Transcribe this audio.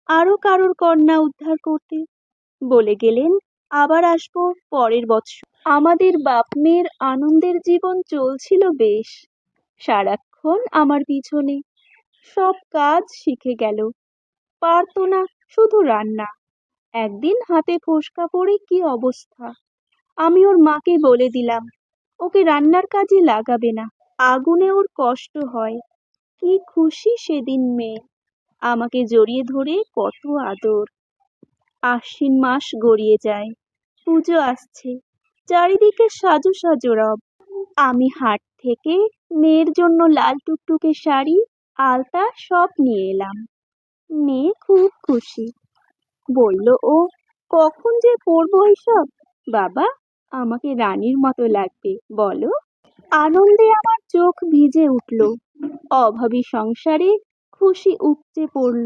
আরো কারোর কন্যা উদ্ধার করতে। বলে গেলেন, আবার আসবো পরের বছর। আমাদের বাপ মেয়ের আনন্দের জীবন চলছিল বেশ। সারাক্ষণ আমার পিছনে, সব কাজ শিখে গেল, পারতো না শুধু রান্না। একদিন হাতে ফোসকা পড়ে কি অবস্থা! আমি ওর মাকে বলে দিলাম ওকে রান্নার কাজে লাগাবে না, আগুনে ওর কষ্ট হয়। কি খুশি সেদিন মেয়ে, আমাকে জড়িয়ে ধরে কত আদর। আশ্বিন মাস গড়িয়ে যায়, পুজো আসছে, চারিদিকে সাজো সাজো রব। আমি হাট থেকে মেয়ের জন্য লাল টুকটুকে শাড়ি, আলতা সব নিয়ে এলাম। মেয়ে খুব খুশি, বলল ও কখন যে পরবো এসব। বাবা, আমাকে রানীর মতো লাগবে বলো। আনন্দে আমার চোখ ভিজে উঠল, অভাবী সংসারে খুশি উপচে পড়ল।